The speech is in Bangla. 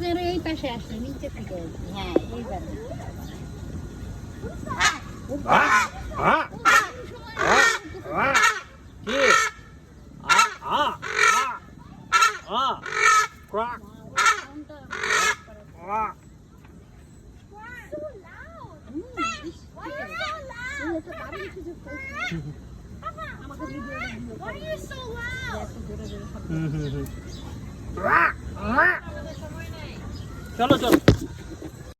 আপনার এই পাশে আসলে নিচে থেকে হ্যাঁ এইবার কি ক্রাক চলো চলো